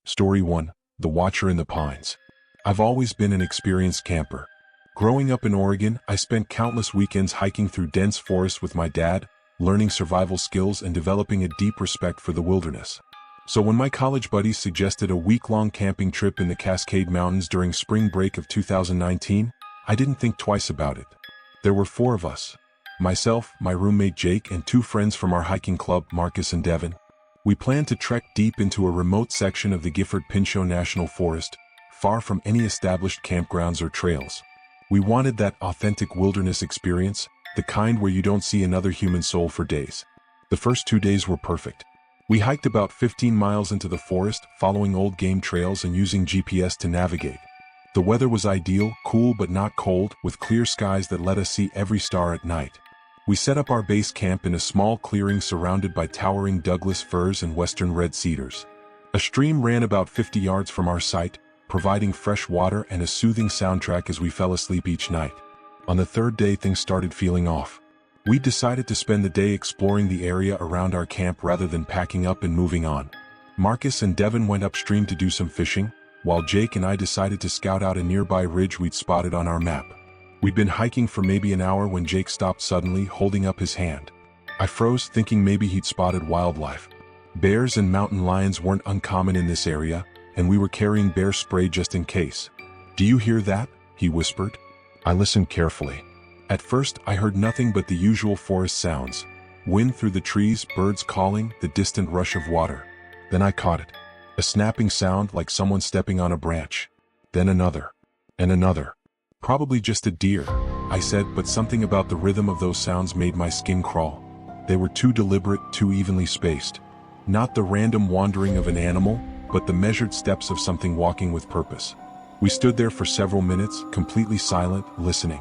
Story 1. The Watcher in the Pines. I've always been an experienced camper. Growing up in Oregon, I spent countless weekends hiking through dense forests with my dad, learning survival skills and developing a deep respect for the wilderness. So when my college buddies suggested a week-long camping trip in the Cascade Mountains during spring break of 2019, I didn't think twice about it. There were 4 of us. Myself, my roommate Jake, and 2 friends from our hiking club, Marcus and Devin. We planned to trek deep into a remote section of the Gifford-Pinchot National Forest, far from any established campgrounds or trails. We wanted that authentic wilderness experience, the kind where you don't see another human soul for days. The first 2 days were perfect. We hiked about 15 miles into the forest, following old game trails and using GPS to navigate. The weather was ideal, cool but not cold, with clear skies that let us see every star at night. We set up our base camp in a small clearing surrounded by towering Douglas firs and western red cedars. A stream ran about 50 yards from our site, providing fresh water and a soothing soundtrack as we fell asleep each night. On the 3rd day, things started feeling off. We decided to spend the day exploring the area around our camp rather than packing up and moving on. Marcus and Devin went upstream to do some fishing, while Jake and I decided to scout out a nearby ridge we'd spotted on our map. We'd been hiking for maybe an hour when Jake stopped suddenly, holding up his hand. I froze, thinking maybe he'd spotted wildlife. Bears and mountain lions weren't uncommon in this area, and we were carrying bear spray just in case. "Do you hear that?" he whispered. I listened carefully. At first, I heard nothing but the usual forest sounds. Wind through the trees, birds calling, the distant rush of water. Then I caught it. A snapping sound like someone stepping on a branch. Then another. And another. "Probably just a deer," I said, but something about the rhythm of those sounds made my skin crawl. They were too deliberate, too evenly spaced. Not the random wandering of an animal, but the measured steps of something walking with purpose. We stood there for several minutes, completely silent, listening.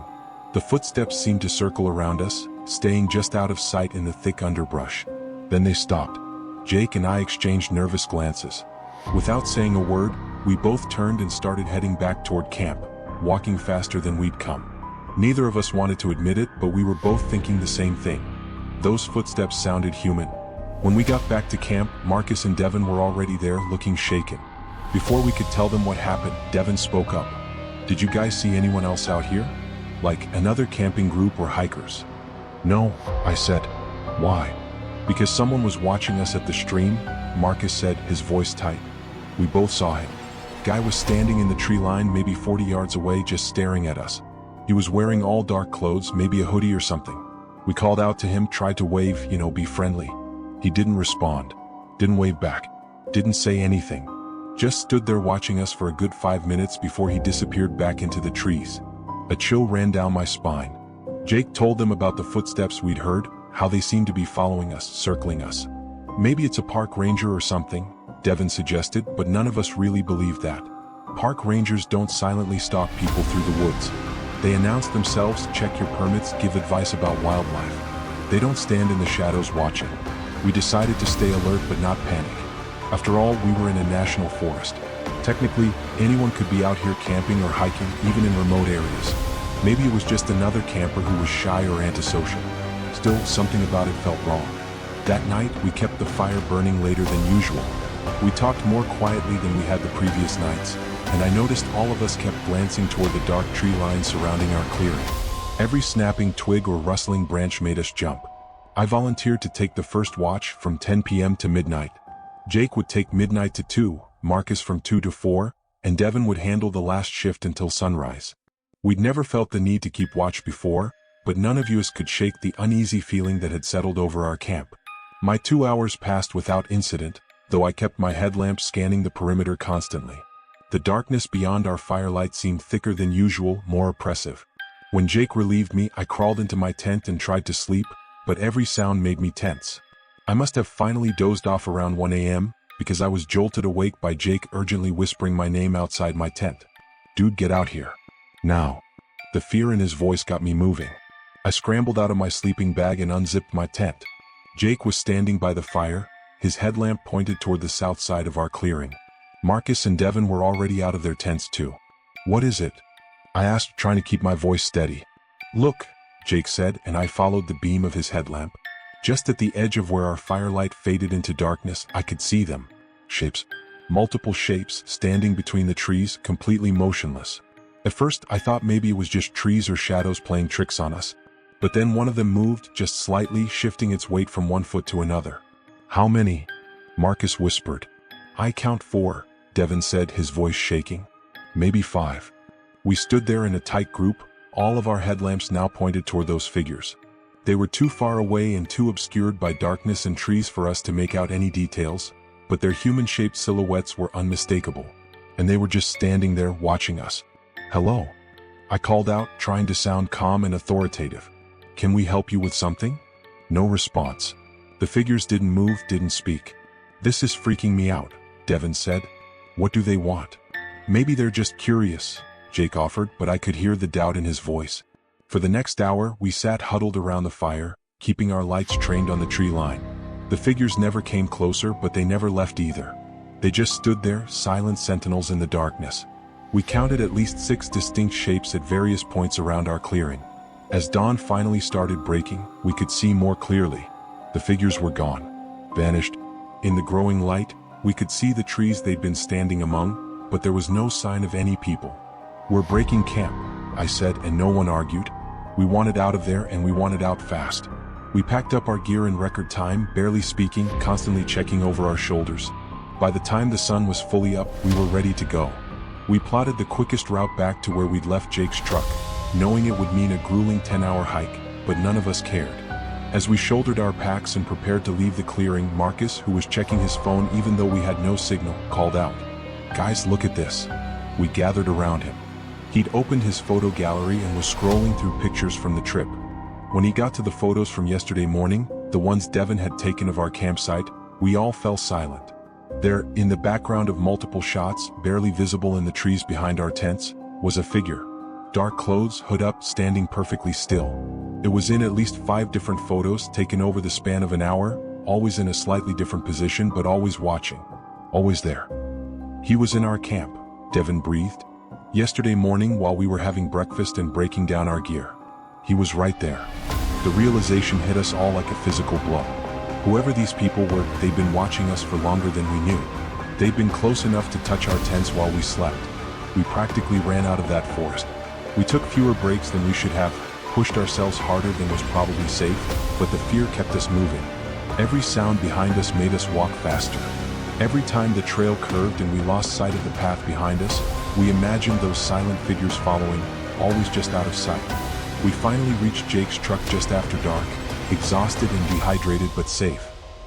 The footsteps seemed to circle around us, staying just out of sight in the thick underbrush. Then they stopped. Jake and I exchanged nervous glances. Without saying a word, we both turned and started heading back toward camp, walking faster than we'd come. Neither of us wanted to admit it, but we were both thinking the same thing. Those footsteps sounded human. When we got back to camp, Marcus and Devin were already there, looking shaken. Before we could tell them what happened, Devin spoke up. "Did you guys see anyone else out here? Like another camping group or hikers?" "No," I said. "Why?" "Because someone was watching us at the stream," Marcus said, his voice tight. We both saw him. Guy was standing in the tree line maybe 40 yards away, just staring at us. He was wearing all dark clothes, maybe a hoodie or something. We called out to him, tried to wave, be friendly. He didn't respond. Didn't wave back. Didn't say anything. Just stood there watching us for a good 5 minutes before he disappeared back into the trees. A chill ran down my spine. Jake told them about the footsteps we'd heard, how they seemed to be following us, circling us. "Maybe it's a park ranger or something," Devin suggested, but none of us really believed that. Park rangers don't silently stalk people through the woods. They announce themselves, check your permits, give advice about wildlife. They don't stand in the shadows watching. We decided to stay alert but not panic. After all, we were in a national forest. Technically, anyone could be out here camping or hiking, even in remote areas. Maybe it was just another camper who was shy or antisocial. Still, something about it felt wrong. That night, we kept the fire burning later than usual. We talked more quietly than we had the previous nights, and I noticed all of us kept glancing toward the dark tree line surrounding our clearing. Every snapping twig or rustling branch made us jump. I volunteered to take the first watch from 10 p.m. to midnight. Jake would take midnight to 2, Marcus from 2 to 4, and Devin would handle the last shift until sunrise. We'd never felt the need to keep watch before, but none of us could shake the uneasy feeling that had settled over our camp. My 2 hours passed without incident, though I kept my headlamp scanning the perimeter constantly. The darkness beyond our firelight seemed thicker than usual, more oppressive. When Jake relieved me, I crawled into my tent and tried to sleep, but every sound made me tense. I must have finally dozed off around 1 a.m., because I was jolted awake by Jake urgently whispering my name outside my tent. "Dude, get out here. Now." The fear in his voice got me moving. I scrambled out of my sleeping bag and unzipped my tent. Jake was standing by the fire, his headlamp pointed toward the south side of our clearing. Marcus and Devin were already out of their tents too. "What is it?" I asked, trying to keep my voice steady. "Look," Jake said, and I followed the beam of his headlamp. Just at the edge of where our firelight faded into darkness, I could see them. Shapes. Multiple shapes standing between the trees, completely motionless. At first, I thought maybe it was just trees or shadows playing tricks on us. But then one of them moved, just slightly, shifting its weight from one foot to another. "How many?" Marcus whispered. "I count 4, Devin said, his voice shaking. "Maybe 5. We stood there in a tight group, all of our headlamps now pointed toward those figures. They were too far away and too obscured by darkness and trees for us to make out any details, but their human-shaped silhouettes were unmistakable. And they were just standing there watching us. "Hello," I called out, trying to sound calm and authoritative. "Can we help you with something?" No response. The figures didn't move, didn't speak. "This is freaking me out," Devin said. "What do they want?" "Maybe they're just curious," Jake offered, but I could hear the doubt in his voice. For the next hour, we sat huddled around the fire, keeping our lights trained on the tree line. The figures never came closer, but they never left either. They just stood there, silent sentinels in the darkness. We counted at least 6 distinct shapes at various points around our clearing. As dawn finally started breaking, we could see more clearly. The figures were gone, vanished. In the growing light, we could see the trees they'd been standing among, but there was no sign of any people. "We're breaking camp," I said, and no one argued. We wanted out of there, and we wanted out fast. We packed up our gear in record time, barely speaking, constantly checking over our shoulders. By the time the sun was fully up, we were ready to go. We plotted the quickest route back to where we'd left Jake's truck, knowing it would mean a grueling 10-hour hike, but none of us cared. As we shouldered our packs and prepared to leave the clearing, Marcus, who was checking his phone even though we had no signal, called out, "Guys, look at this." We gathered around him. He'd opened his photo gallery and was scrolling through pictures from the trip. When he got to the photos from yesterday morning, the ones Devin had taken of our campsite, we all fell silent. There, in the background of multiple shots, barely visible in the trees behind our tents, was a figure. Dark clothes, hood up, standing perfectly still. It was in at least 5 different photos taken over the span of an hour, always in a slightly different position but always watching. Always there. "He was in our camp," Devin breathed. "Yesterday morning while we were having breakfast and breaking down our gear. He was right there." The realization hit us all like a physical blow. Whoever these people were, they'd been watching us for longer than we knew. They'd been close enough to touch our tents while we slept. We practically ran out of that forest. We took fewer breaks than we should have, pushed ourselves harder than was probably safe, but the fear kept us moving. Every sound behind us made us walk faster. Every time the trail curved and we lost sight of the path behind us, we imagined those silent figures following, always just out of sight. We finally reached Jake's truck just after dark, exhausted and dehydrated but safe.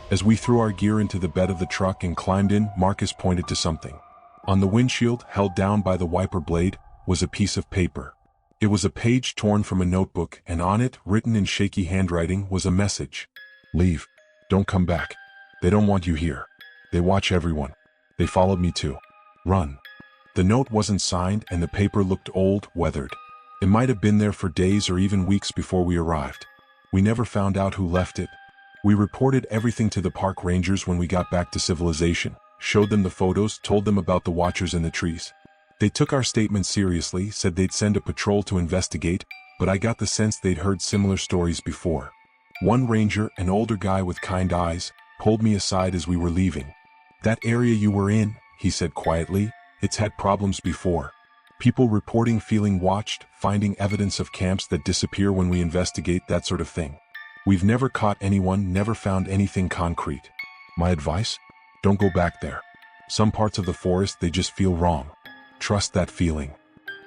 As we threw our gear into the bed of the truck and climbed in, Marcus pointed to something. On the windshield, held down by the wiper blade, was a piece of paper. It was a page torn from a notebook, and on it, written in shaky handwriting, was a message. "Leave. Don't come back. They don't want you here. They watch everyone. They followed me too. Run." The note wasn't signed, and the paper looked old, weathered. It might have been there for days or even weeks before we arrived. We never found out who left it. We reported everything to the park rangers when we got back to civilization, showed them the photos, told them about the watchers in the trees. They took our statement seriously, said they'd send a patrol to investigate, but I got the sense they'd heard similar stories before. One ranger, an older guy with kind eyes, pulled me aside as we were leaving. "That area you were in," he said quietly, "it's had problems before. People reporting feeling watched, finding evidence of camps that disappear when we investigate, that sort of thing. We've never caught anyone, never found anything concrete. My advice? Don't go back there. Some parts of the forest, they just feel wrong. Trust that feeling."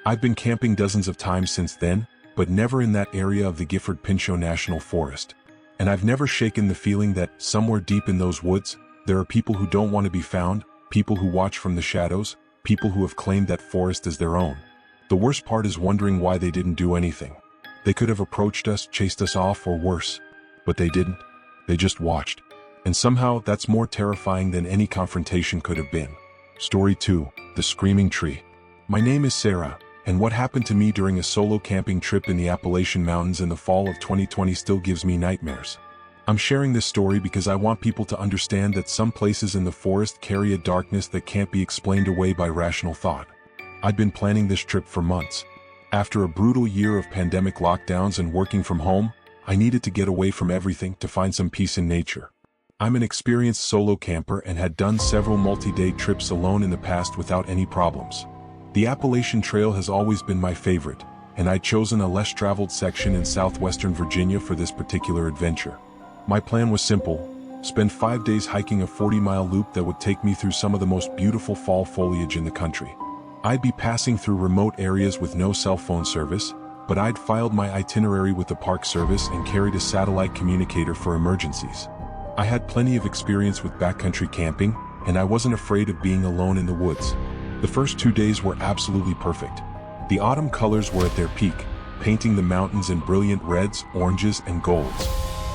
I've been camping dozens of times since then, but never in that area of the Gifford-Pinchot National Forest. And I've never shaken the feeling that, somewhere deep in those woods, there are people who don't want to be found, people who watch from the shadows, people who have claimed that forest as their own. The worst part is wondering why they didn't do anything. They could have approached us, chased us off, or worse. But they didn't. They just watched. And somehow, that's more terrifying than any confrontation could have been. Story 2. The Screaming Tree. My name is Sarah, and what happened to me during a solo camping trip in the Appalachian Mountains in the fall of 2020 still gives me nightmares. I'm sharing this story because I want people to understand that some places in the forest carry a darkness that can't be explained away by rational thought. I'd been planning this trip for months. After a brutal year of pandemic lockdowns and working from home, I needed to get away from everything to find some peace in nature. I'm an experienced solo camper and had done several multi-day trips alone in the past without any problems. The Appalachian Trail has always been my favorite, and I'd chosen a less traveled section in southwestern Virginia for this particular adventure. My plan was simple: spend 5 days hiking a 40-mile loop that would take me through some of the most beautiful fall foliage in the country. I'd be passing through remote areas with no cell phone service, but I'd filed my itinerary with the Park Service and carried a satellite communicator for emergencies. I had plenty of experience with backcountry camping, and I wasn't afraid of being alone in the woods. The first 2 days were absolutely perfect. The autumn colors were at their peak, painting the mountains in brilliant reds, oranges, and golds.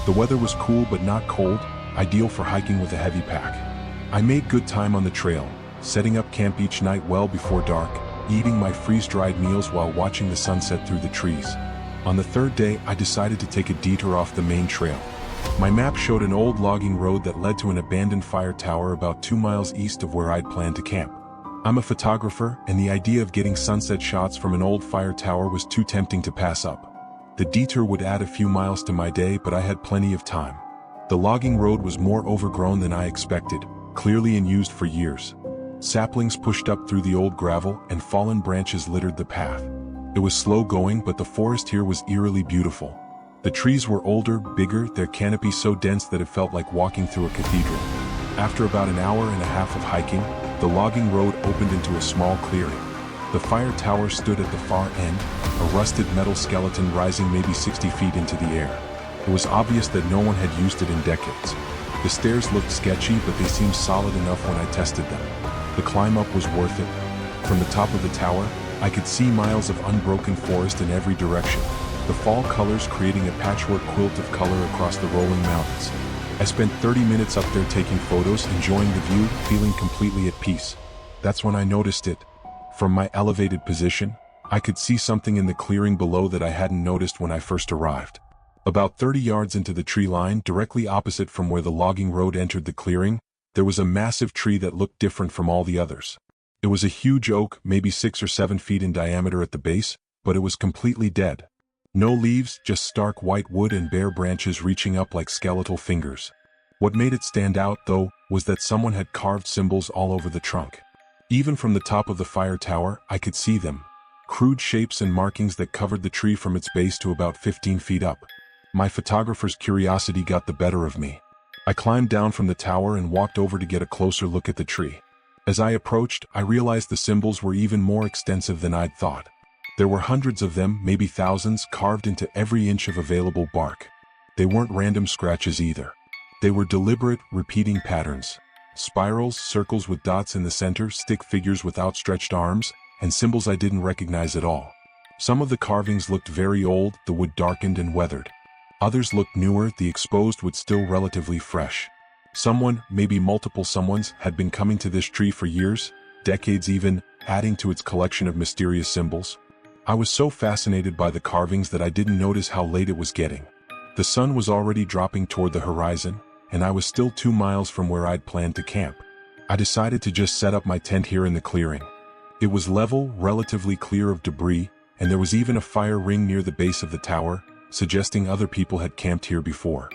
The weather was cool but not cold, ideal for hiking with a heavy pack. I made good time on the trail, setting up camp each night well before dark, eating my freeze-dried meals while watching the sunset through the trees. On the third day, I decided to take a detour off the main trail. My map showed an old logging road that led to an abandoned fire tower about 2 miles east of where I'd planned to camp. I'm a photographer, and the idea of getting sunset shots from an old fire tower was too tempting to pass up. The detour would add a few miles to my day, but I had plenty of time. The logging road was more overgrown than I expected, clearly unused for years. Saplings pushed up through the old gravel, and fallen branches littered the path. It was slow going, but the forest here was eerily beautiful. The trees were older, bigger, their canopy so dense that it felt like walking through a cathedral. After about an hour and a half of hiking, the logging road opened into a small clearing. The fire tower stood at the far end, a rusted metal skeleton rising maybe 60 feet into the air. It was obvious that no one had used it in decades. The stairs looked sketchy, but they seemed solid enough when I tested them. The climb up was worth it. From the top of the tower, I could see miles of unbroken forest in every direction, the fall colors creating a patchwork quilt of color across the rolling mountains. I spent 30 minutes up there taking photos, enjoying the view, feeling completely at peace. That's when I noticed it. From my elevated position, I could see something in the clearing below that I hadn't noticed when I first arrived. About 30 yards into the tree line, directly opposite from where the logging road entered the clearing, there was a massive tree that looked different from all the others. It was a huge oak, maybe 6 or 7 feet in diameter at the base, but it was completely dead. No leaves, just stark white wood and bare branches reaching up like skeletal fingers. What made it stand out, though, was that someone had carved symbols all over the trunk. Even from the top of the fire tower, I could see them. Crude shapes and markings that covered the tree from its base to about 15 feet up. My photographer's curiosity got the better of me. I climbed down from the tower and walked over to get a closer look at the tree. As I approached, I realized the symbols were even more extensive than I'd thought. There were hundreds of them, maybe thousands, carved into every inch of available bark. They weren't random scratches either. They were deliberate, repeating patterns. Spirals, circles with dots in the center, stick figures with outstretched arms, and symbols I didn't recognize at all. Some of the carvings looked very old, the wood darkened and weathered. Others looked newer, the exposed wood still relatively fresh. Someone, maybe multiple someones, had been coming to this tree for years, decades even, adding to its collection of mysterious symbols. I was so fascinated by the carvings that I didn't notice how late it was getting. The sun was already dropping toward the horizon, and I was still 2 miles from where I'd planned to camp. I decided to just set up my tent here in the clearing. It was level, relatively clear of debris, and there was even a fire ring near the base of the tower, suggesting other people had camped here before.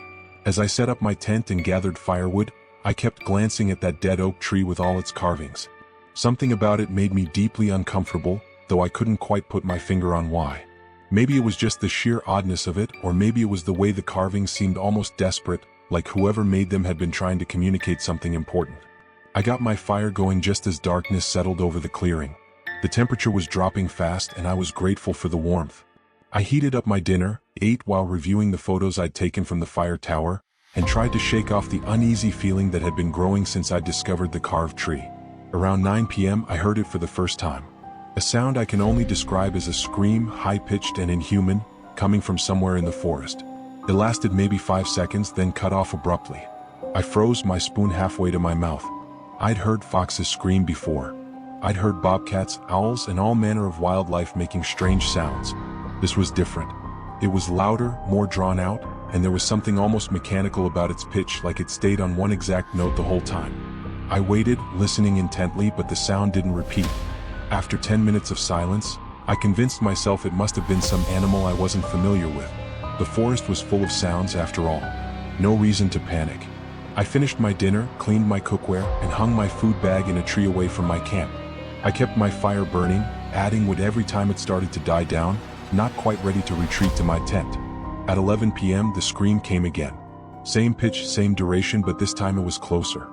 As I set up my tent and gathered firewood, I kept glancing at that dead oak tree with all its carvings. Something about it made me deeply uncomfortable, though I couldn't quite put my finger on why. Maybe it was just the sheer oddness of it, or maybe it was the way the carvings seemed almost desperate, like whoever made them had been trying to communicate something important. I got my fire going just as darkness settled over the clearing. The temperature was dropping fast, and I was grateful for the warmth. I heated up my dinner, ate while reviewing the photos I'd taken from the fire tower, and tried to shake off the uneasy feeling that had been growing since I discovered the carved tree. Around 9 p.m., I heard it for the first time. A sound I can only describe as a scream, high-pitched and inhuman, coming from somewhere in the forest. It lasted maybe 5 seconds, then cut off abruptly. I froze, my spoon halfway to my mouth. I'd heard foxes scream before. I'd heard bobcats, owls, and all manner of wildlife making strange sounds. This was different. It was louder, more drawn out, and there was something almost mechanical about its pitch, like it stayed on one exact note the whole time. I waited, listening intently, but the sound didn't repeat. After 10 minutes of silence, I convinced myself it must have been some animal I wasn't familiar with. The forest was full of sounds after all. No reason to panic. I finished my dinner, cleaned my cookware, and hung my food bag in a tree away from my camp. I kept my fire burning, adding wood every time it started to die down, not quite ready to retreat to my tent. At 11 p.m. the scream came again. Same pitch, same duration, but this time it was closer.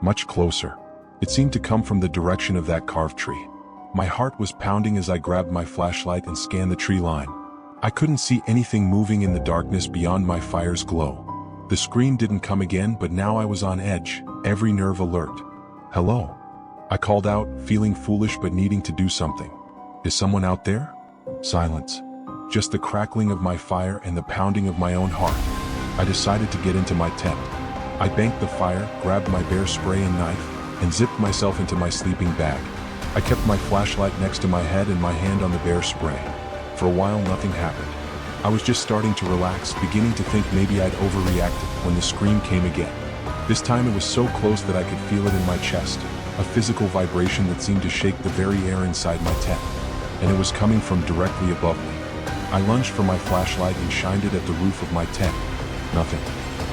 Much closer. It seemed to come from the direction of that carved tree. My heart was pounding as I grabbed my flashlight and scanned the tree line. I couldn't see anything moving in the darkness beyond my fire's glow. The scream didn't come again, but now I was on edge, every nerve alert. "Hello?" I called out, feeling foolish but needing to do something. "Is someone out there?" Silence. Just the crackling of my fire and the pounding of my own heart. I decided to get into my tent. I banked the fire, grabbed my bear spray and knife, and zipped myself into my sleeping bag. I kept my flashlight next to my head and my hand on the bear spray. For a while nothing happened. I was just starting to relax, beginning to think maybe I'd overreacted when the scream came again. This time it was so close that I could feel it in my chest, a physical vibration that seemed to shake the very air inside my tent. And it was coming from directly above me. I lunged for my flashlight and shined it at the roof of my tent. Nothing.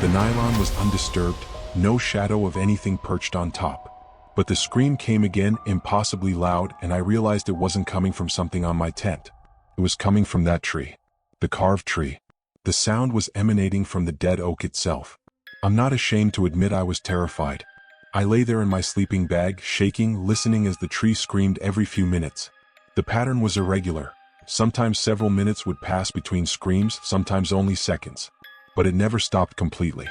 The nylon was undisturbed, no shadow of anything perched on top. But the scream came again, impossibly loud, and I realized it wasn't coming from something on my tent. It was coming from that tree. The carved tree. The sound was emanating from the dead oak itself. I'm not ashamed to admit I was terrified. I lay there in my sleeping bag, shaking, listening as the tree screamed every few minutes. The pattern was irregular. Sometimes several minutes would pass between screams, sometimes only seconds. But it never stopped completely.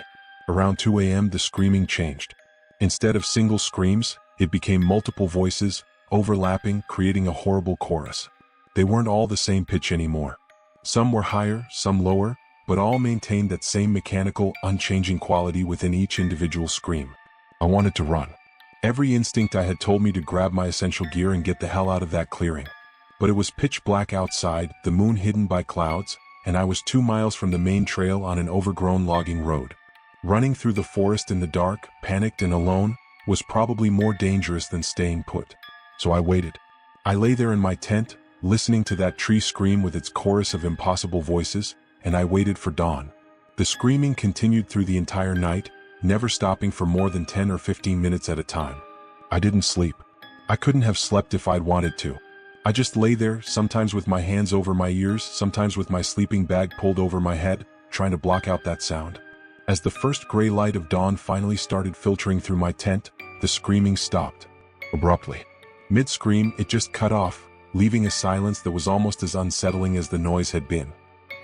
Around 2 a.m. the screaming changed. Instead of single screams, it became multiple voices, overlapping, creating a horrible chorus. They weren't all the same pitch anymore. Some were higher, some lower, but all maintained that same mechanical, unchanging quality within each individual scream. I wanted to run. Every instinct I had told me to grab my essential gear and get the hell out of that clearing. But it was pitch black outside, the moon hidden by clouds, and I was 2 miles from the main trail on an overgrown logging road. Running through the forest in the dark, panicked and alone, was probably more dangerous than staying put. So I waited. I lay there in my tent, listening to that tree scream with its chorus of impossible voices, and I waited for dawn. The screaming continued through the entire night, never stopping for more than 10 or 15 minutes at a time. I didn't sleep. I couldn't have slept if I'd wanted to. I just lay there, sometimes with my hands over my ears, sometimes with my sleeping bag pulled over my head, trying to block out that sound. As the first gray light of dawn finally started filtering through my tent, the screaming stopped. Abruptly. Mid-scream, it just cut off, leaving a silence that was almost as unsettling as the noise had been.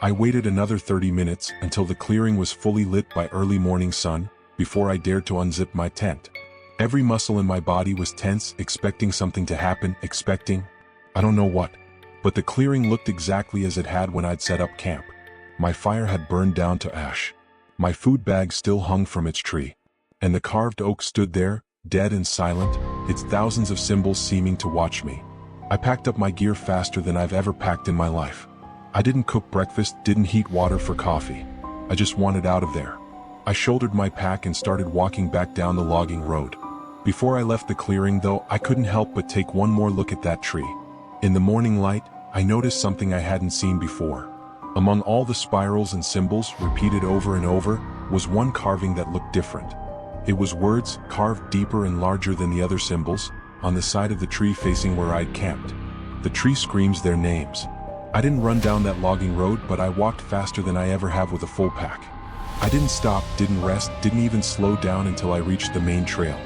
I waited another 30 minutes until the clearing was fully lit by early morning sun, before I dared to unzip my tent. Every muscle in my body was tense, expecting something to happen, I don't know what. But the clearing looked exactly as it had when I'd set up camp. My fire had burned down to ash. My food bag still hung from its tree. And the carved oak stood there, dead and silent, its thousands of symbols seeming to watch me. I packed up my gear faster than I've ever packed in my life. I didn't cook breakfast, didn't heat water for coffee. I just wanted out of there. I shouldered my pack and started walking back down the logging road. Before I left the clearing, though, I couldn't help but take one more look at that tree. In the morning light, I noticed something I hadn't seen before. Among all the spirals and symbols repeated over and over was one carving that looked different. It was words, carved deeper and larger than the other symbols, on the side of the tree facing where I'd camped. The tree screams their names. I didn't run down that logging road, but I walked faster than I ever have with a full pack. I didn't stop, didn't rest, didn't even slow down until I reached the main trail.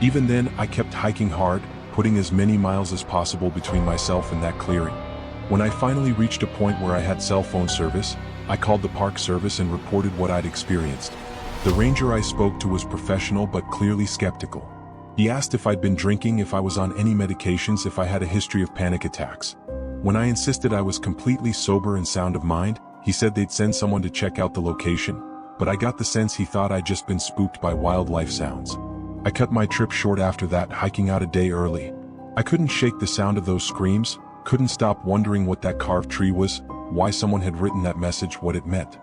Even then, I kept hiking hard, putting as many miles as possible between myself and that clearing. When I finally reached a point where I had cell phone service, I called the Park Service and reported what I'd experienced. The ranger I spoke to was professional but clearly skeptical. He asked if I'd been drinking, if I was on any medications, if I had a history of panic attacks. When I insisted I was completely sober and sound of mind, he said they'd send someone to check out the location, but I got the sense he thought I'd just been spooked by wildlife sounds. I cut my trip short after that, hiking out a day early. I couldn't shake the sound of those screams, couldn't stop wondering what that carved tree was, why someone had written that message, what it meant.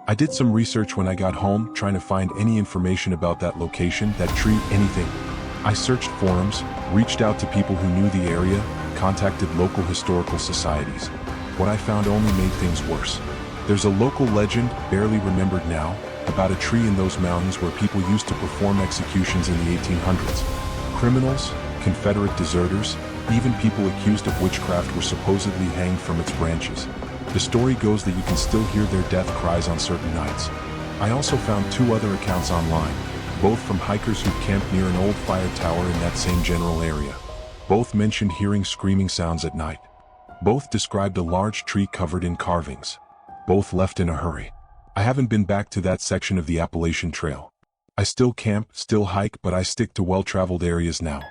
I did some research when I got home, trying to find any information about that location, that tree, anything. I searched forums, reached out to people who knew the area, contacted local historical societies. What I found only made things worse. There's a local legend, barely remembered now, about a tree in those mountains where people used to perform executions in the 1800s. Criminals, Confederate deserters, even people accused of witchcraft were supposedly hanged from its branches. The story goes that you can still hear their death cries on certain nights. I also found 2 other accounts online, both from hikers who camped near an old fire tower in that same general area. Both mentioned hearing screaming sounds at night. Both described a large tree covered in carvings. Both left in a hurry. I haven't been back to that section of the Appalachian Trail. I still camp, still hike, but I stick to well-traveled areas now.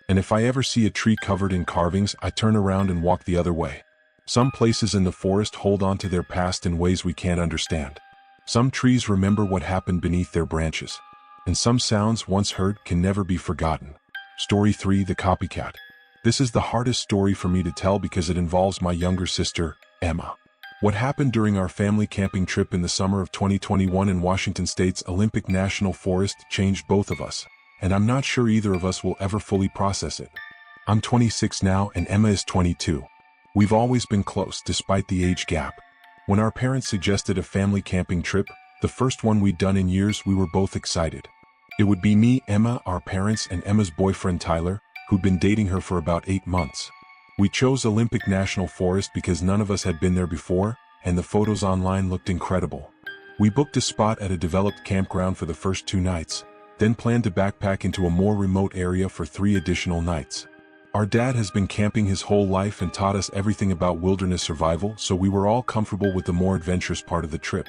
And if I ever see a tree covered in carvings, I turn around and walk the other way. Some places in the forest hold on to their past in ways we can't understand. Some trees remember what happened beneath their branches. And some sounds once heard can never be forgotten. Story 3: The Copycat. This is the hardest story for me to tell because it involves my younger sister, Emma. What happened during our family camping trip in the summer of 2021 in Washington State's Olympic National Forest changed both of us, and I'm not sure either of us will ever fully process it. I'm 26 now and Emma is 22. We've always been close despite the age gap. When our parents suggested a family camping trip, the first one we'd done in years, we were both excited. It would be me, Emma, our parents, and Emma's boyfriend Tyler, who'd been dating her for about 8 months. We chose Olympic National Forest because none of us had been there before, and the photos online looked incredible. We booked a spot at a developed campground for the first 2 nights, then planned to backpack into a more remote area for 3 additional nights. Our dad has been camping his whole life and taught us everything about wilderness survival, so we were all comfortable with the more adventurous part of the trip.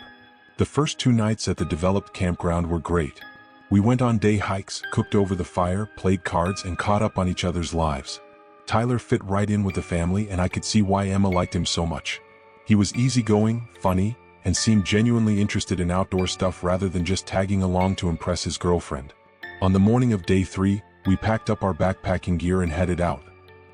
The first 2 nights at the developed campground were great. We went on day hikes, cooked over the fire, played cards, and caught up on each other's lives. Tyler fit right in with the family, and I could see why Emma liked him so much. He was easygoing, funny, and seemed genuinely interested in outdoor stuff rather than just tagging along to impress his girlfriend. On the morning of day 3, we packed up our backpacking gear and headed out.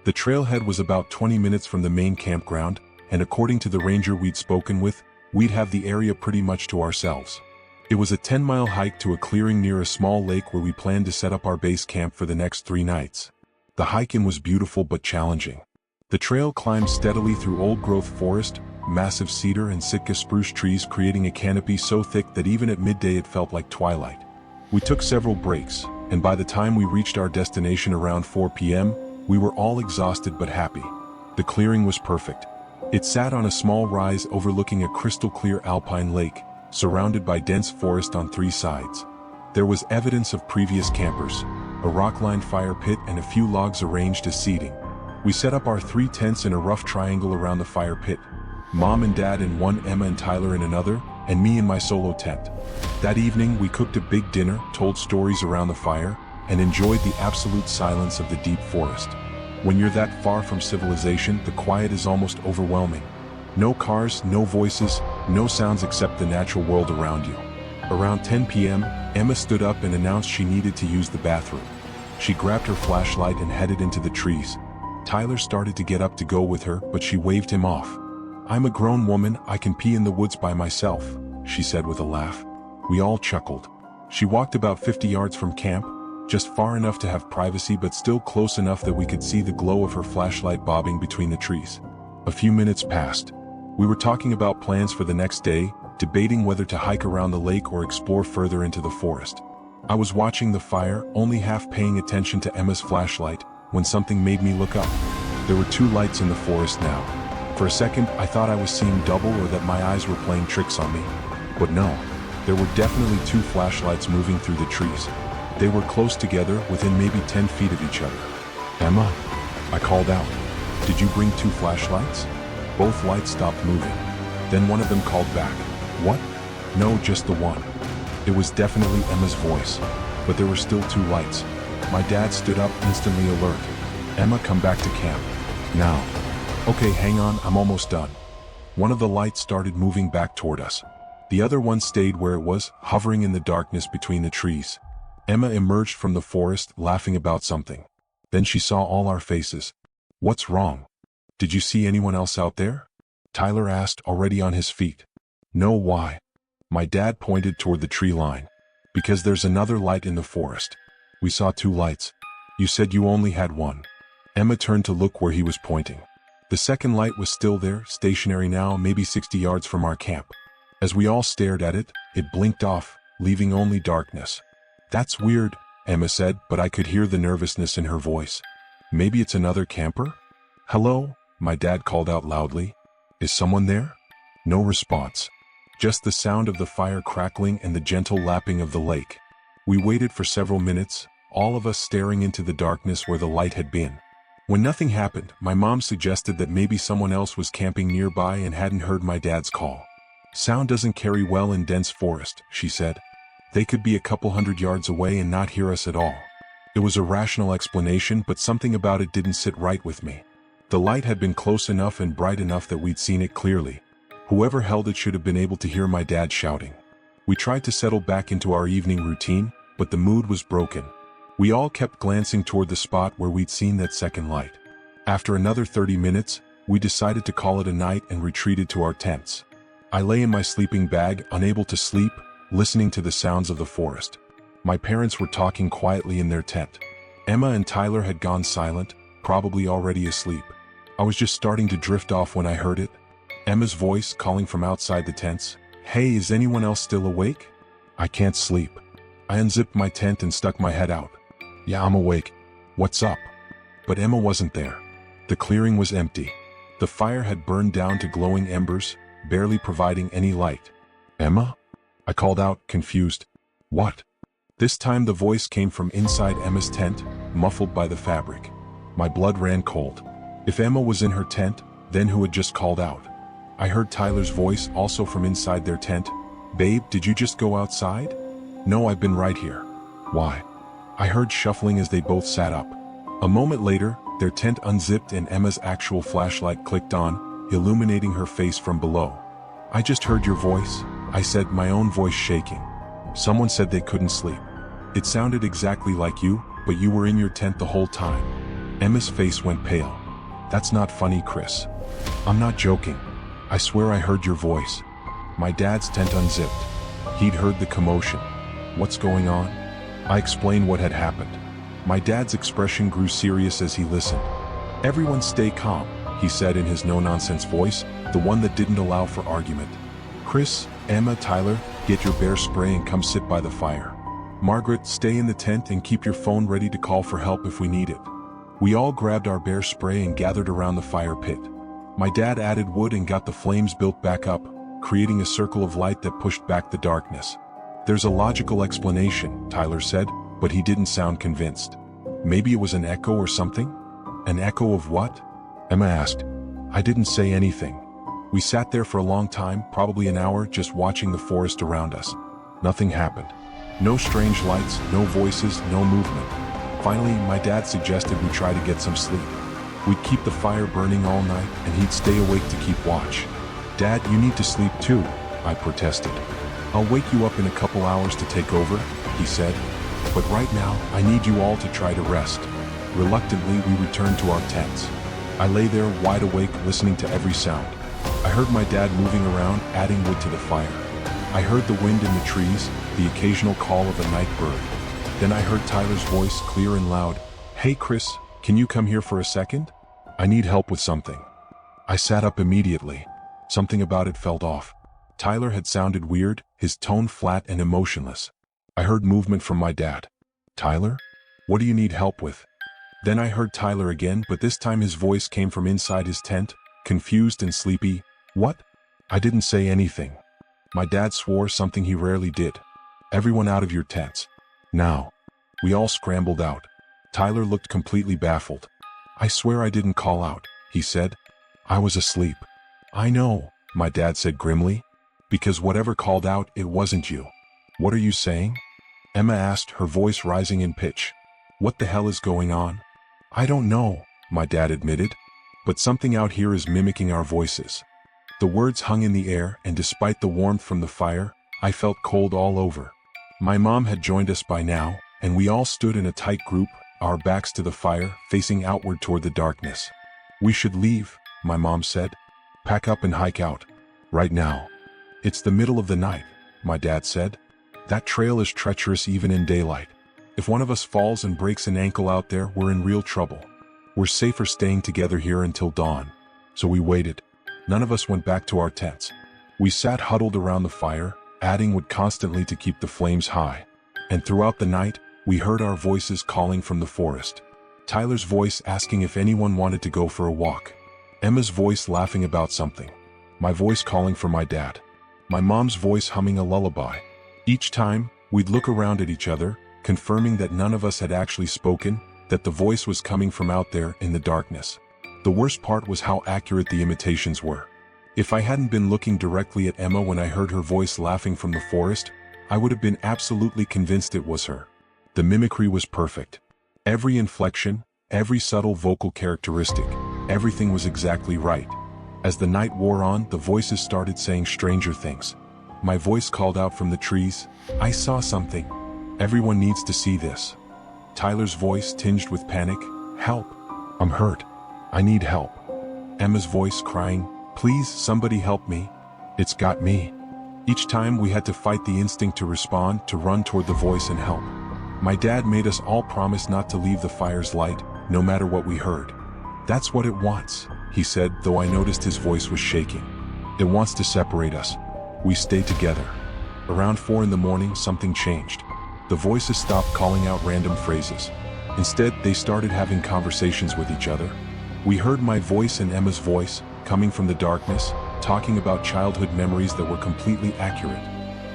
The trailhead was about 20 minutes from the main campground, and according to the ranger we'd spoken with, we'd have the area pretty much to ourselves. It was a 10-mile hike to a clearing near a small lake where we planned to set up our base camp for the next 3 nights. The hike-in was beautiful but challenging. The trail climbed steadily through old-growth forest, massive cedar and Sitka spruce trees creating a canopy so thick that even at midday it felt like twilight. We took several breaks, and by the time we reached our destination around 4 p.m., we were all exhausted but happy. The clearing was perfect. It sat on a small rise overlooking a crystal-clear alpine lake, surrounded by dense forest on 3 sides. There was evidence of previous campers, a rock-lined fire pit and a few logs arranged as seating. We set up our 3 tents in a rough triangle around the fire pit. Mom and Dad in one, Emma and Tyler in another, and me in my solo tent. That evening we cooked a big dinner, told stories around the fire, and enjoyed the absolute silence of the deep forest. When you're that far from civilization, the quiet is almost overwhelming. No cars, no voices, no sounds except the natural world around you. Around 10 p.m., Emma stood up and announced she needed to use the bathroom. She grabbed her flashlight and headed into the trees. Tyler started to get up to go with her, but she waved him off. "I'm a grown woman, I can pee in the woods by myself," she said with a laugh. We all chuckled. She walked about 50 yards from camp, just far enough to have privacy but still close enough that we could see the glow of her flashlight bobbing between the trees. A few minutes passed. We were talking about plans for the next day, debating whether to hike around the lake or explore further into the forest. I was watching the fire, only half paying attention to Emma's flashlight, when something made me look up. There were 2 lights in the forest now. For a second, I thought I was seeing double or that my eyes were playing tricks on me. But no, there were definitely 2 flashlights moving through the trees. They were close together, within maybe 10 feet of each other. "Emma," I called out. "Did you bring 2 flashlights?" Both lights stopped moving. Then one of them called back. "What?" "No, just the one." It was definitely Emma's voice, but there were still 2 lights. My dad stood up, instantly alert. "Emma, come back to camp. Now." "Okay, hang on, I'm almost done." One of the lights started moving back toward us. The other one stayed where it was, hovering in the darkness between the trees. Emma emerged from the forest, laughing about something. Then she saw all our faces. "What's wrong? Did you see anyone else out there?" Tyler asked, already on his feet. "No, why?" My dad pointed toward the tree line. "Because there's another light in the forest." We saw 2 lights. "You said you only had one." Emma turned to look where he was pointing. The second light was still there, stationary now, maybe 60 yards from our camp. As we all stared at it, it blinked off, leaving only darkness. That's weird, Emma said, but I could hear the nervousness in her voice. Maybe it's another camper? Hello? My dad called out loudly. Is someone there? No response. Just the sound of the fire crackling and the gentle lapping of the lake. We waited for several minutes, all of us staring into the darkness where the light had been. When nothing happened, my mom suggested that maybe someone else was camping nearby and hadn't heard my dad's call. Sound doesn't carry well in dense forest, she said. They could be a couple hundred yards away and not hear us at all. It was a rational explanation, but something about it didn't sit right with me. The light had been close enough and bright enough that we'd seen it clearly. Whoever held it should have been able to hear my dad shouting. We tried to settle back into our evening routine, but the mood was broken. We all kept glancing toward the spot where we'd seen that second light. After another 30 minutes, we decided to call it a night and retreated to our tents. I lay in my sleeping bag, unable to sleep, listening to the sounds of the forest. My parents were talking quietly in their tent. Emma and Tyler had gone silent, probably already asleep. I was just starting to drift off when I heard it. Emma's voice calling from outside the tents. Hey, is anyone else still awake? I can't sleep. I unzipped my tent and stuck my head out. Yeah, I'm awake. What's up? But Emma wasn't there. The clearing was empty. The fire had burned down to glowing embers, barely providing any light. Emma? I called out, confused. What? This time the voice came from inside Emma's tent, muffled by the fabric. My blood ran cold. If Emma was in her tent, then who had just called out? I heard Tyler's voice also from inside their tent. Babe, did you just go outside? No, I've been right here. Why? I heard shuffling as they both sat up. A moment later, their tent unzipped and Emma's actual flashlight clicked on, illuminating her face from below. I just heard your voice, I said, my own voice shaking. Someone said they couldn't sleep. It sounded exactly like you, but you were in your tent the whole time. Emma's face went pale. That's not funny, Chris. I'm not joking. I swear I heard your voice. My dad's tent unzipped. He'd heard the commotion. What's going on? I explained what had happened. My dad's expression grew serious as he listened. Everyone stay calm, he said in his no-nonsense voice, the one that didn't allow for argument. Chris, Emma, Tyler, get your bear spray and come sit by the fire. Margaret, stay in the tent and keep your phone ready to call for help if we need it. We all grabbed our bear spray and gathered around the fire pit. My dad added wood and got the flames built back up, creating a circle of light that pushed back the darkness. There's a logical explanation, Tyler said, but he didn't sound convinced. Maybe it was an echo or something? An echo of what? Emma asked. I didn't say anything. We sat there for a long time, probably an hour, just watching the forest around us. Nothing happened. No strange lights, no voices, no movement. Finally, my dad suggested we try to get some sleep. We'd keep the fire burning all night, and he'd stay awake to keep watch. Dad, you need to sleep too, I protested. I'll wake you up in a couple hours to take over, he said. But right now, I need you all to try to rest. Reluctantly, we returned to our tents. I lay there wide awake, listening to every sound. I heard my dad moving around, adding wood to the fire. I heard the wind in the trees, the occasional call of a night bird. Then I heard Tyler's voice clear and loud. Hey Chris, can you come here for a second? I need help with something. I sat up immediately. Something about it felt off. Tyler had sounded weird, his tone flat and emotionless. I heard movement from my dad. Tyler? What do you need help with? Then I heard Tyler again, but this time his voice came from inside his tent, confused and sleepy. What? I didn't say anything. My dad swore, something he rarely did. Everyone out of your tents. Now. We all scrambled out. Tyler looked completely baffled. I swear I didn't call out, he said. I was asleep. I know, my dad said grimly. Because whatever called out, it wasn't you. What are you saying? Emma asked, her voice rising in pitch. What the hell is going on? I don't know, my dad admitted. But something out here is mimicking our voices. The words hung in the air, and despite the warmth from the fire, I felt cold all over. My mom had joined us by now, and we all stood in a tight group, our backs to the fire, facing outward toward the darkness. We should leave, my mom said. Pack up and hike out. Right now. It's the middle of the night, my dad said. That trail is treacherous even in daylight. If one of us falls and breaks an ankle out there, we're in real trouble. We're safer staying together here until dawn. So we waited. None of us went back to our tents. We sat huddled around the fire, adding wood constantly to keep the flames high. And throughout the night, we heard our voices calling from the forest. Tyler's voice asking if anyone wanted to go for a walk. Emma's voice laughing about something. My voice calling for my dad. My mom's voice humming a lullaby. Each time, we'd look around at each other, confirming that none of us had actually spoken, that the voice was coming from out there in the darkness. The worst part was how accurate the imitations were. If I hadn't been looking directly at Emma when I heard her voice laughing from the forest, I would have been absolutely convinced it was her. The mimicry was perfect. Every inflection, every subtle vocal characteristic, everything was exactly right. As the night wore on, the voices started saying stranger things. My voice called out from the trees, "I saw something. Everyone needs to see this." Tyler's voice tinged with panic, "Help. I'm hurt. I need help." Emma's voice crying, "Please, somebody help me. It's got me." Each time we had to fight the instinct to respond, to run toward the voice and help. My dad made us all promise not to leave the fire's light, no matter what we heard. "That's what it wants," he said, though I noticed his voice was shaking. "It wants to separate us." We stayed together. Around 4 in the morning, something changed. The voices stopped calling out random phrases. Instead, they started having conversations with each other. We heard my voice and Emma's voice, coming from the darkness, talking about childhood memories that were completely accurate.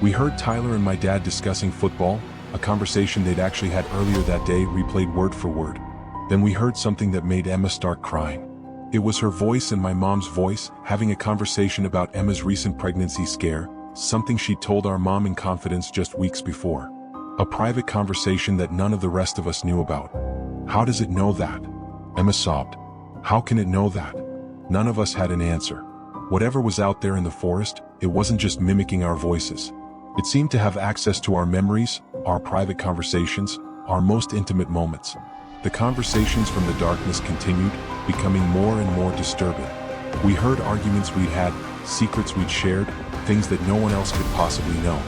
We heard Tyler and my dad discussing football, a conversation they'd actually had earlier that day replayed word for word. Then we heard something that made Emma start crying. It was her voice and my mom's voice, having a conversation about Emma's recent pregnancy scare, something she'd told our mom in confidence just weeks before. A private conversation that none of the rest of us knew about. "How does it know that?" Emma sobbed. "How can it know that?" None of us had an answer. Whatever was out there in the forest, it wasn't just mimicking our voices. It seemed to have access to our memories, our private conversations, our most intimate moments. The conversations from the darkness continued, becoming more and more disturbing. We heard arguments we'd had, secrets we'd shared, things that no one else could possibly know.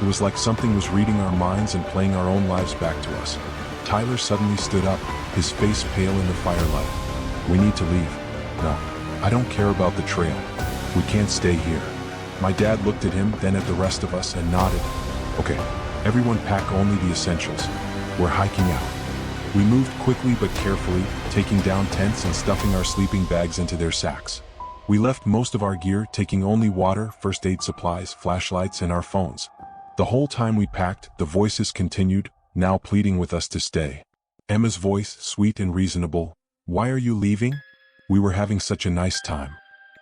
It was like something was reading our minds and playing our own lives back to us. Tyler suddenly stood up, his face pale in the firelight. "We need to leave." "No, I don't care about the trail. We can't stay here." My dad looked at him, then at the rest of us, and nodded. "Okay, everyone pack only the essentials. We're hiking out." We moved quickly but carefully, taking down tents and stuffing our sleeping bags into their sacks. We left most of our gear, taking only water, first aid supplies, flashlights, and our phones. The whole time we packed, the voices continued, now pleading with us to stay. Emma's voice, sweet and reasonable, "Why are you leaving? We were having such a nice time."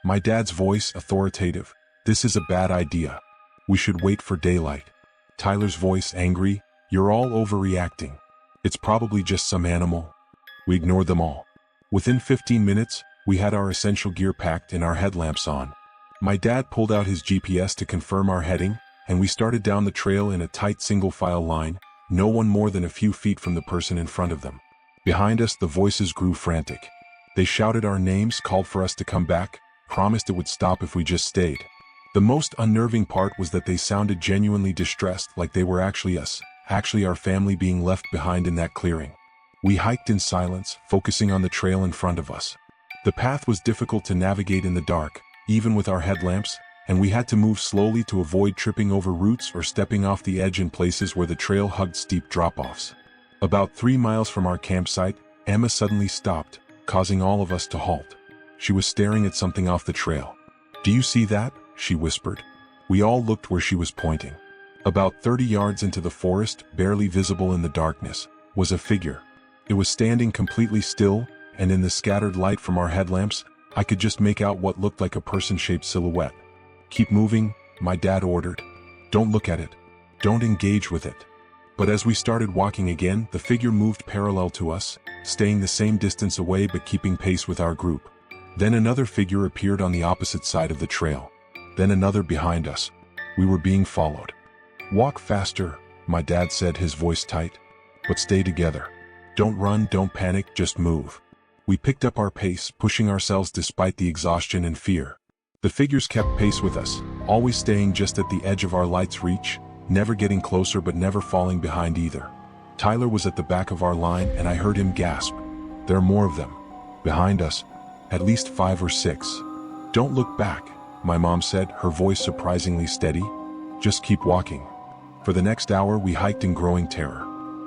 My dad's voice, authoritative, "This is a bad idea. We should wait for daylight." Tyler's voice, angry, "You're all overreacting. It's probably just some animal." We ignored them all. Within 15 minutes, we had our essential gear packed and our headlamps on. My dad pulled out his GPS to confirm our heading, and we started down the trail in a tight single-file line, no one more than a few feet from the person in front of them. Behind us, the voices grew frantic. They shouted our names, called for us to come back, promised it would stop if we just stayed. The most unnerving part was that they sounded genuinely distressed, like they were actually us, actually our family being left behind in that clearing. We hiked in silence, focusing on the trail in front of us. The path was difficult to navigate in the dark, even with our headlamps, and we had to move slowly to avoid tripping over roots or stepping off the edge in places where the trail hugged steep drop-offs. About 3 miles from our campsite, Emma suddenly stopped, causing all of us to halt. She was staring at something off the trail. "Do you see that?" she whispered. We all looked where she was pointing. About 30 yards into the forest, barely visible in the darkness, was a figure. It was standing completely still, and in the scattered light from our headlamps, I could just make out what looked like a person-shaped silhouette. "Keep moving," my dad ordered. "Don't look at it. Don't engage with it." But as we started walking again, the figure moved parallel to us, staying the same distance away but keeping pace with our group. Then another figure appeared on the opposite side of the trail. Then another behind us. We were being followed. "Walk faster," my dad said, his voice tight. "But stay together. Don't run, don't panic, just move." We picked up our pace, pushing ourselves despite the exhaustion and fear. The figures kept pace with us, always staying just at the edge of our light's reach, never getting closer but never falling behind either. Tyler was at the back of our line and I heard him gasp. "There are more of them. Behind us. At least 5 or 6. "Don't look back," my mom said, her voice surprisingly steady. Just keep walking. For the next hour we hiked in growing terror.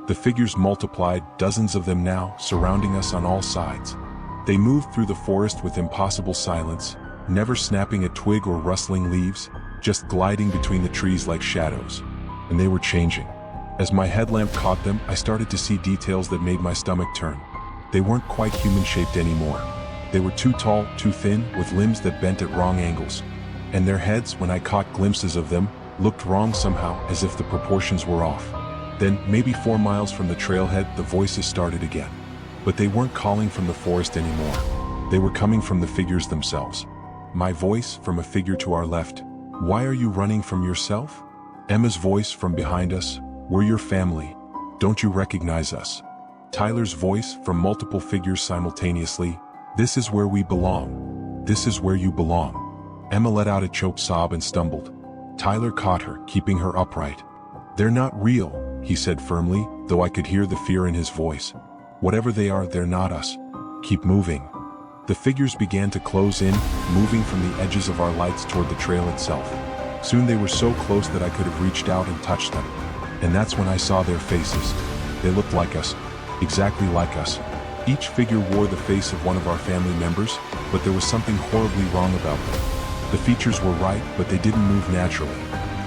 The figures multiplied, dozens of them now, surrounding us on all sides. They moved through the forest with impossible silence, never snapping a twig or rustling leaves, just gliding between the trees like shadows. And they were changing. As my headlamp caught them, I started to see details that made my stomach turn. They weren't quite human-shaped anymore. They were too tall, too thin, with limbs that bent at wrong angles. And their heads, when I caught glimpses of them, looked wrong somehow, as if the proportions were off. Then, maybe 4 miles from the trailhead, the voices started again. But they weren't calling from the forest anymore. They were coming from the figures themselves. My voice, from a figure to our left. "Why are you running from yourself?" Emma's voice from behind us. "We're your family. Don't you recognize us?" Tyler's voice, from multiple figures simultaneously. "This is where we belong. This is where you belong." Emma let out a choked sob and stumbled. Tyler caught her, keeping her upright. "They're not real," he said firmly, though I could hear the fear in his voice. "Whatever they are, they're not us. Keep moving." The figures began to close in, moving from the edges of our lights toward the trail itself. Soon they were so close that I could have reached out and touched them. And that's when I saw their faces. They looked like us. Exactly like us. Each figure wore the face of one of our family members, but there was something horribly wrong about them. The features were right, but they didn't move naturally.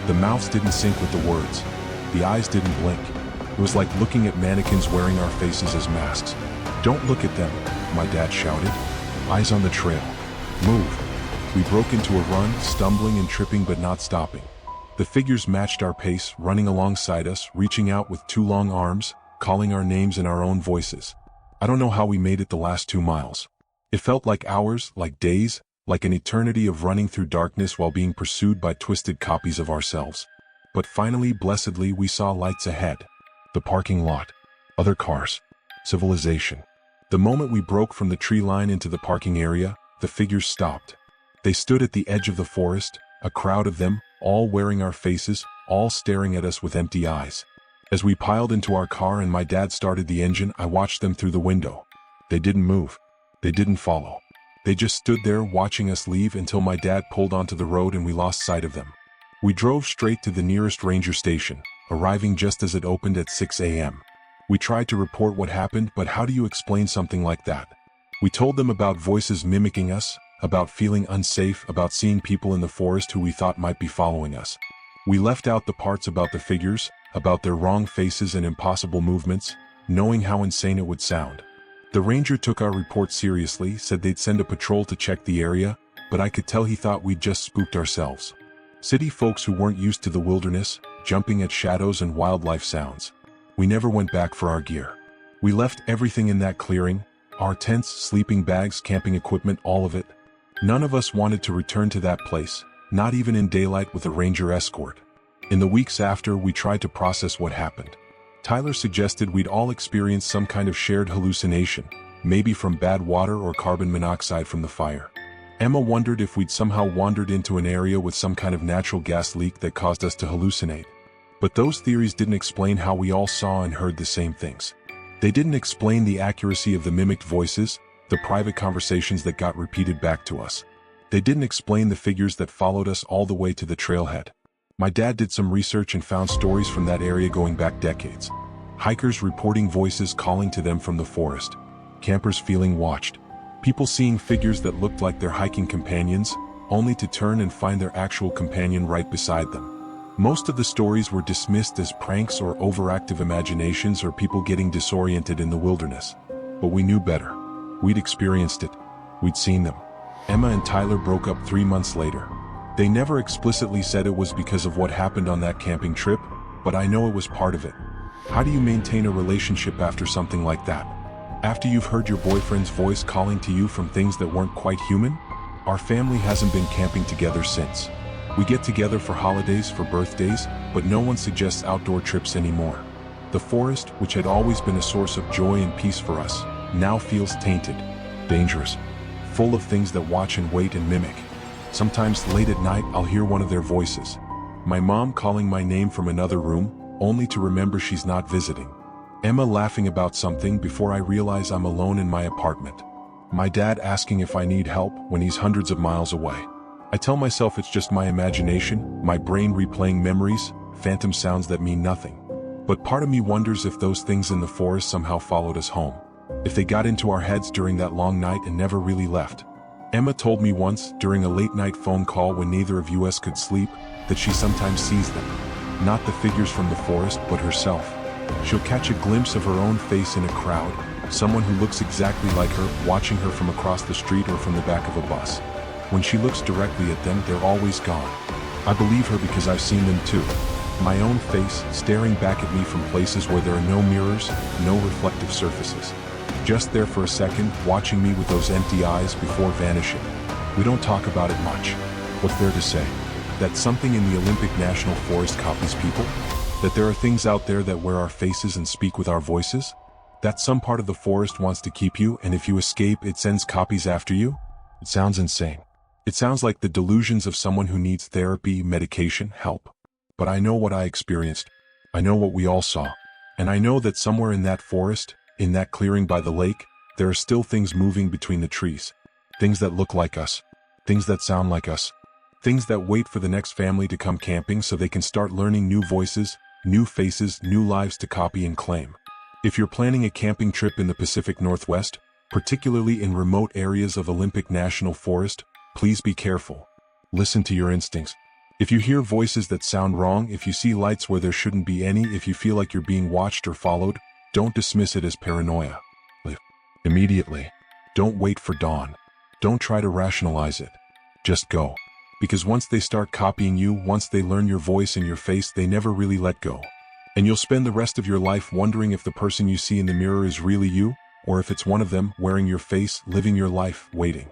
The mouths didn't sync with the words. The eyes didn't blink. It was like looking at mannequins wearing our faces as masks. "Don't look at them," my dad shouted. "Eyes on the trail. Move." We broke into a run, stumbling and tripping but not stopping. The figures matched our pace, running alongside us, reaching out with 2 long arms, calling our names in our own voices. I don't know how we made it the last 2 miles. It felt like hours, like days, like an eternity of running through darkness while being pursued by twisted copies of ourselves. But finally, blessedly, we saw lights ahead. The parking lot. Other cars. Civilization. The moment we broke from the tree line into the parking area, the figures stopped. They stood at the edge of the forest, a crowd of them, all wearing our faces, all staring at us with empty eyes. As we piled into our car and my dad started the engine, I watched them through the window. They didn't move. They didn't follow. They just stood there watching us leave until my dad pulled onto the road and we lost sight of them. We drove straight to the nearest ranger station, arriving just as it opened at 6 a.m. We tried to report what happened, but how do you explain something like that? We told them about voices mimicking us, about feeling unsafe, about seeing people in the forest who we thought might be following us. We left out the parts about the figures, about their wrong faces and impossible movements, knowing how insane it would sound. The ranger took our report seriously, said they'd send a patrol to check the area, but I could tell he thought we'd just spooked ourselves. City folks who weren't used to the wilderness, jumping at shadows and wildlife sounds. We never went back for our gear. We left everything in that clearing, our tents, sleeping bags, camping equipment, all of it. None of us wanted to return to that place, not even in daylight with a ranger escort. In the weeks after, we tried to process what happened. Tyler suggested we'd all experience some kind of shared hallucination, maybe from bad water or carbon monoxide from the fire. Emma wondered if we'd somehow wandered into an area with some kind of natural gas leak that caused us to hallucinate. But those theories didn't explain how we all saw and heard the same things. They didn't explain the accuracy of the mimicked voices, the private conversations that got repeated back to us. They didn't explain the figures that followed us all the way to the trailhead. My dad did some research and found stories from that area going back decades. Hikers reporting voices calling to them from the forest. Campers feeling watched. People seeing figures that looked like their hiking companions, only to turn and find their actual companion right beside them. Most of the stories were dismissed as pranks or overactive imaginations or people getting disoriented in the wilderness. But we knew better. We'd experienced it. We'd seen them. Emma and Tyler broke up 3 months later. They never explicitly said it was because of what happened on that camping trip, but I know it was part of it. How do you maintain a relationship after something like that? After you've heard your boyfriend's voice calling to you from things that weren't quite human? Our family hasn't been camping together since. We get together for holidays, for birthdays, but no one suggests outdoor trips anymore. The forest, which had always been a source of joy and peace for us, now feels tainted, dangerous, full of things that watch and wait and mimic. Sometimes late at night I'll hear one of their voices. My mom calling my name from another room, only to remember she's not visiting. Emma laughing about something before I realize I'm alone in my apartment. My dad asking if I need help when he's hundreds of miles away. I tell myself it's just my imagination, my brain replaying memories, phantom sounds that mean nothing. But part of me wonders if those things in the forest somehow followed us home. If they got into our heads during that long night and never really left. Emma told me once, during a late-night phone call when neither of us could sleep, that she sometimes sees them. Not the figures from the forest, but herself. She'll catch a glimpse of her own face in a crowd, someone who looks exactly like her, watching her from across the street or from the back of a bus. When she looks directly at them, they're always gone. I believe her because I've seen them too. My own face, staring back at me from places where there are no mirrors, no reflective surfaces. Just there for a second, watching me with those empty eyes before vanishing. We don't talk about it much. What's there to say? That something in the Olympic National Forest copies people? That there are things out there that wear our faces and speak with our voices? That some part of the forest wants to keep you, and if you escape, it sends copies after you? It sounds insane. It sounds like the delusions of someone who needs therapy, medication, help. But I know what I experienced. I know what we all saw. And I know that somewhere in that forest, in that clearing by the lake, there are still things moving between the trees. Things that look like us. Things that sound like us. Things that wait for the next family to come camping so they can start learning new voices, new faces, new lives to copy and claim. If you're planning a camping trip in the Pacific Northwest, particularly in remote areas of Olympic National Forest, please be careful. Listen to your instincts. If you hear voices that sound wrong, if you see lights where there shouldn't be any, if you feel like you're being watched or followed, don't dismiss it as paranoia. Leave immediately. Don't wait for dawn. Don't try to rationalize it. Just go. Because once they start copying you, once they learn your voice and your face, they never really let go. And you'll spend the rest of your life wondering if the person you see in the mirror is really you, or if it's one of them, wearing your face, living your life, waiting.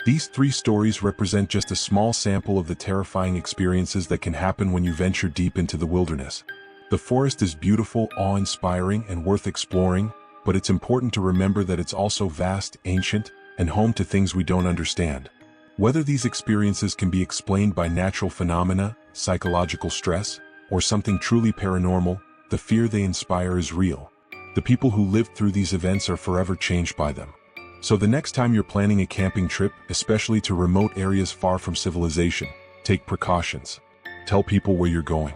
These 3 stories represent just a small sample of the terrifying experiences that can happen when you venture deep into the wilderness. The forest is beautiful, awe-inspiring, and worth exploring, but it's important to remember that it's also vast, ancient, and home to things we don't understand. Whether these experiences can be explained by natural phenomena, psychological stress, or something truly paranormal, the fear they inspire is real. The people who lived through these events are forever changed by them. So the next time you're planning a camping trip, especially to remote areas far from civilization, take precautions. Tell people where you're going.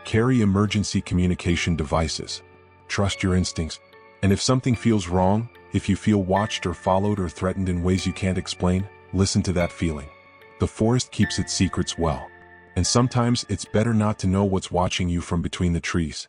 Carry emergency communication devices. Trust your instincts. And if something feels wrong, if you feel watched or followed or threatened in ways you can't explain, listen to that feeling. The forest keeps its secrets well. And sometimes it's better not to know what's watching you from between the trees.